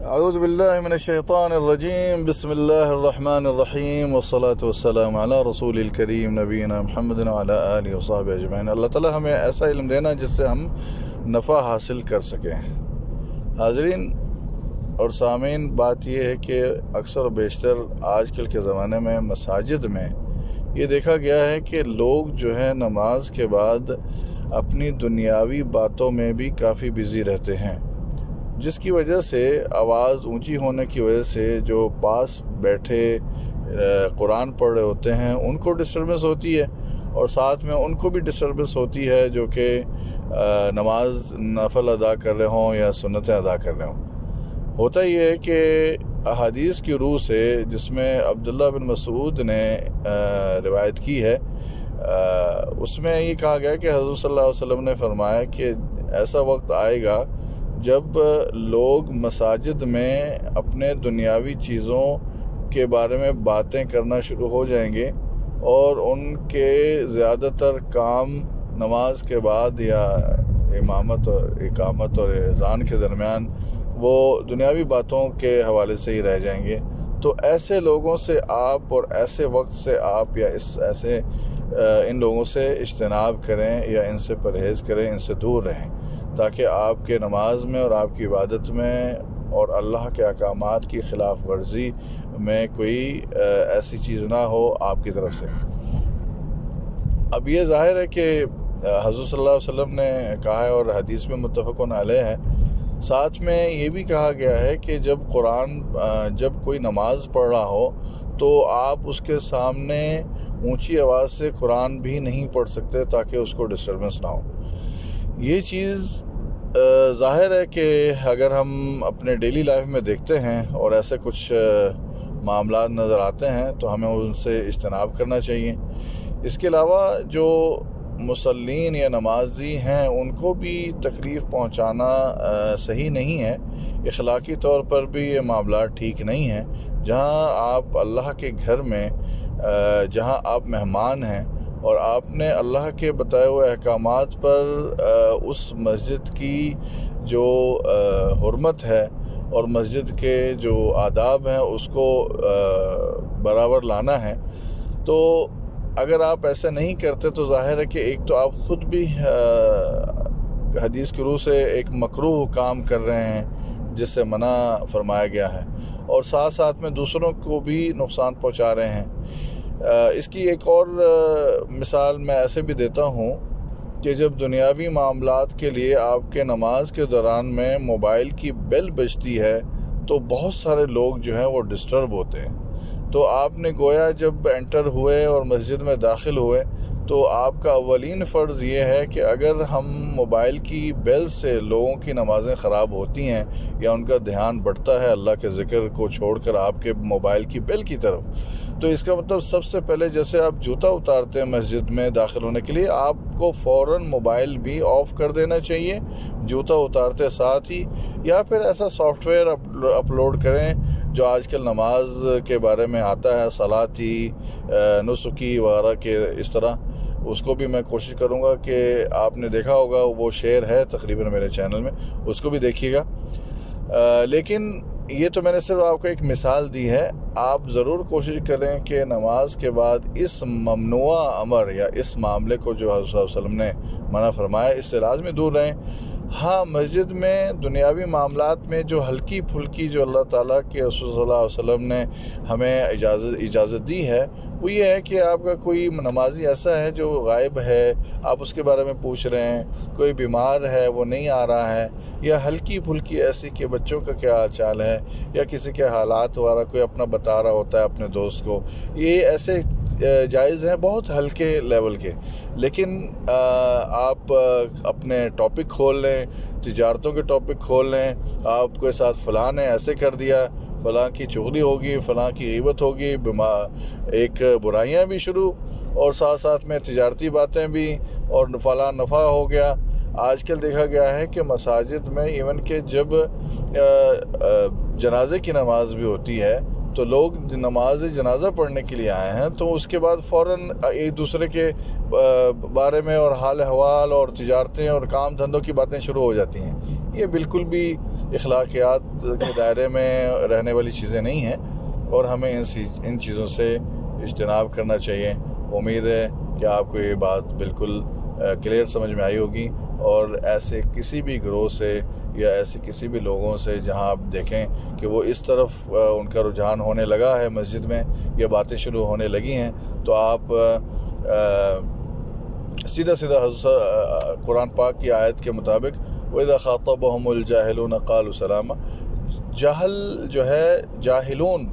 اعوذ باللہ من الشیطان الرجیم، بسم اللہ الرحمن الرحیم، والصلاة والسلام علی رسول الکریم نبینا محمد وعلی آلہ وصحبہ اجمعین۔ اللہ تعالیٰ ہمیں ایسا علم دینا جس سے ہم نفع حاصل کر سکیں۔ حاضرین اور سامعین، بات یہ ہے کہ اکثر و بیشتر آج کل کے زمانے میں مساجد میں یہ دیکھا گیا ہے کہ لوگ جو ہے نماز کے بعد اپنی دنیاوی باتوں میں بھی کافی بزی رہتے ہیں، جس کی وجہ سے آواز اونچی ہونے کی وجہ سے جو پاس بیٹھے قرآن پڑھ رہے ہوتے ہیں ان کو ڈسٹربنس ہوتی ہے، اور ساتھ میں ان کو بھی ڈسٹربنس ہوتی ہے جو کہ نماز نفل ادا کر رہے ہوں یا سنتیں ادا کر رہے ہوں۔ ہوتا یہ ہے کہ احادیث کی روح سے، جس میں عبداللہ بن مسعود نے روایت کی ہے، اس میں یہ کہا گیا کہ حضور صلی اللہ علیہ وسلم نے فرمایا کہ ایسا وقت آئے گا جب لوگ مساجد میں اپنے دنیاوی چیزوں کے بارے میں باتیں کرنا شروع ہو جائیں گے، اور ان کے زیادہ تر کام نماز کے بعد یا امامت اور اقامت اور اذان کے درمیان وہ دنیاوی باتوں کے حوالے سے ہی رہ جائیں گے۔ تو ایسے لوگوں سے آپ، اور ایسے وقت سے آپ، یا ان لوگوں سے اجتناب کریں یا ان سے پرہیز کریں، ان سے دور رہیں، تاکہ آپ کے نماز میں اور آپ کی عبادت میں اور اللہ کے احکامات کی خلاف ورزی میں کوئی ایسی چیز نہ ہو آپ کی طرف سے۔ اب یہ ظاہر ہے کہ حضور صلی اللہ علیہ وسلم نے کہا ہے، اور حدیث میں متفقن علیہ ہے، ساتھ میں یہ بھی کہا گیا ہے کہ جب کوئی نماز پڑھ رہا ہو تو آپ اس کے سامنے اونچی آواز سے قرآن بھی نہیں پڑھ سکتے تاکہ اس کو ڈسٹربنس نہ ہو۔ یہ چیز ظاہر ہے کہ اگر ہم اپنے ڈیلی لائف میں دیکھتے ہیں اور ایسے کچھ معاملات نظر آتے ہیں تو ہمیں ان سے اجتناب کرنا چاہیے۔ اس کے علاوہ جو مصلین یا نمازی ہیں ان کو بھی تکلیف پہنچانا صحیح نہیں ہے، اخلاقی طور پر بھی یہ معاملات ٹھیک نہیں ہیں۔ جہاں آپ اللہ کے گھر میں، جہاں آپ مہمان ہیں اور آپ نے اللہ کے بتائے ہوئے احکامات پر اس مسجد کی جو حرمت ہے اور مسجد کے جو آداب ہیں اس کو برابر لانا ہے، تو اگر آپ ایسا نہیں کرتے تو ظاہر ہے کہ ایک تو آپ خود بھی حدیث کی روح سے ایک مکروہ کام کر رہے ہیں جس سے منع فرمایا گیا ہے، اور ساتھ ساتھ میں دوسروں کو بھی نقصان پہنچا رہے ہیں۔ اس کی ایک اور مثال میں ایسے بھی دیتا ہوں کہ جب دنیاوی معاملات کے لیے آپ کے نماز کے دوران میں موبائل کی بیل بجتی ہے تو بہت سارے لوگ جو ہیں وہ ڈسٹرب ہوتے ہیں۔ تو آپ نے گویا جب انٹر ہوئے اور مسجد میں داخل ہوئے تو آپ کا اولین فرض یہ ہے کہ اگر ہم موبائل کی بیل سے لوگوں کی نمازیں خراب ہوتی ہیں یا ان کا دھیان بڑھتا ہے اللہ کے ذکر کو چھوڑ کر آپ کے موبائل کی بیل کی طرف، تو اس کا مطلب سب سے پہلے جیسے آپ جوتا اتارتے ہیں مسجد میں داخل ہونے کے لیے، آپ کو فوراً موبائل بھی آف کر دینا چاہیے جوتا اتارتے ساتھ ہی، یا پھر ایسا سافٹ ویئر اپلوڈ کریں جو آج کل نماز کے بارے میں آتا ہے، صلاتی، نسکی وغیرہ کے اس طرح۔ اس کو بھی میں کوشش کروں گا کہ آپ نے دیکھا ہوگا، وہ شیئر ہے تقریباً میرے چینل میں، اس کو بھی دیکھیے گا۔ لیکن یہ تو میں نے صرف آپ کو ایک مثال دی ہے، آپ ضرور کوشش کریں کہ نماز کے بعد اس ممنوع امر یا اس معاملے کو جو حضرت صلی اللہ علیہ وسلم نے منع فرمایا اس سے لازمی دور رہیں۔ ہاں، مسجد میں دنیاوی معاملات میں جو ہلکی پھلکی جو اللہ تعالیٰ کے رسول صلی اللہ علیہ وسلم نے ہمیں اجازت دی ہے، وہ یہ ہے کہ آپ کا کوئی نمازی ایسا ہے جو غائب ہے، آپ اس کے بارے میں پوچھ رہے ہیں، کوئی بیمار ہے وہ نہیں آ رہا ہے، یا ہلکی پھلکی ایسی کہ بچوں کا کیا حال چال ہے، یا کسی کے حالات وغیرہ کوئی اپنا بتا رہا ہوتا ہے اپنے دوست کو، یہ ایسے جائز ہیں بہت ہلکے لیول کے۔ لیکن آپ اپنے ٹاپک کھول لیں، تجارتوں کے ٹاپک کھول لیں، آپ کے ساتھ فلاں نے ایسے کر دیا، فلاں کی چغلی ہوگی، فلاں کی غیبت ہوگی، ایک برائیاں بھی شروع، اور ساتھ ساتھ میں تجارتی باتیں بھی، اور فلاں نفع ہو گیا۔ آج کل دیکھا گیا ہے کہ مساجد میں ایون کہ جب جنازے کی نماز بھی ہوتی ہے تو لوگ نماز جنازہ پڑھنے کے لیے آئے ہیں تو اس کے بعد فوراً ایک دوسرے کے بارے میں اور حال احوال اور تجارتیں اور کام دھندوں کی باتیں شروع ہو جاتی ہیں۔ یہ بالکل بھی اخلاقیات کے دائرے میں رہنے والی چیزیں نہیں ہیں، اور ہمیں ان چیزوں سے اجتناب کرنا چاہیے۔ امید ہے کہ آپ کو یہ بات بالکل کلیئر سمجھ میں آئی ہوگی، اور ایسے کسی بھی گروہ سے یا ایسے کسی بھی لوگوں سے جہاں آپ دیکھیں کہ وہ اس طرف ان کا رجحان ہونے لگا ہے، مسجد میں یہ باتیں شروع ہونے لگی ہیں، تو آپ سیدھا حضرت قرآن پاک کی آیت کے مطابق وَإِذَا خَاطَبَهُمُ الْجَاهِلُونَ قَالُوا سَلَامًا، جہل جو ہے، جاہلون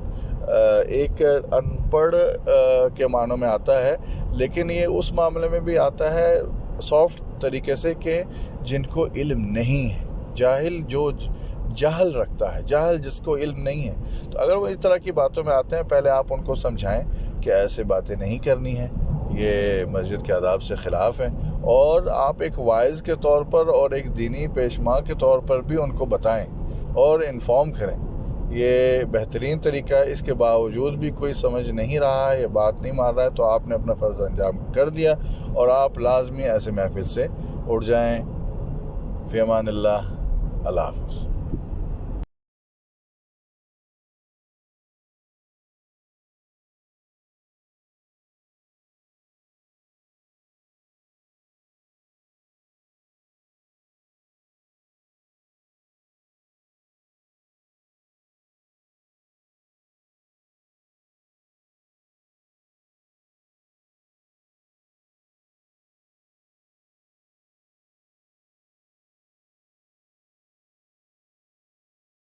ایک ان پڑھ کے معنوں میں آتا ہے، لیکن یہ اس معاملے میں بھی آتا ہے سافٹ طریقے سے کہ جن کو علم نہیں ہے، جاہل جو جہل رکھتا ہے، جاہل جس کو علم نہیں ہے۔ تو اگر وہ اس طرح کی باتوں میں آتے ہیں، پہلے آپ ان کو سمجھائیں کہ ایسے باتیں نہیں کرنی ہیں، یہ مسجد کے آداب سے خلاف ہیں، اور آپ ایک وائز کے طور پر اور ایک دینی پیشوا کے طور پر بھی ان کو بتائیں اور انفارم کریں۔ یہ بہترین طریقہ ہے۔ اس کے باوجود بھی کوئی سمجھ نہیں رہا ہے، یہ بات نہیں مان رہا ہے، تو آپ نے اپنا فرض انجام کر دیا، اور آپ لازمی ایسے محفل سے اٹھ جائیں۔ فی امان اللہ، اللہ حافظ۔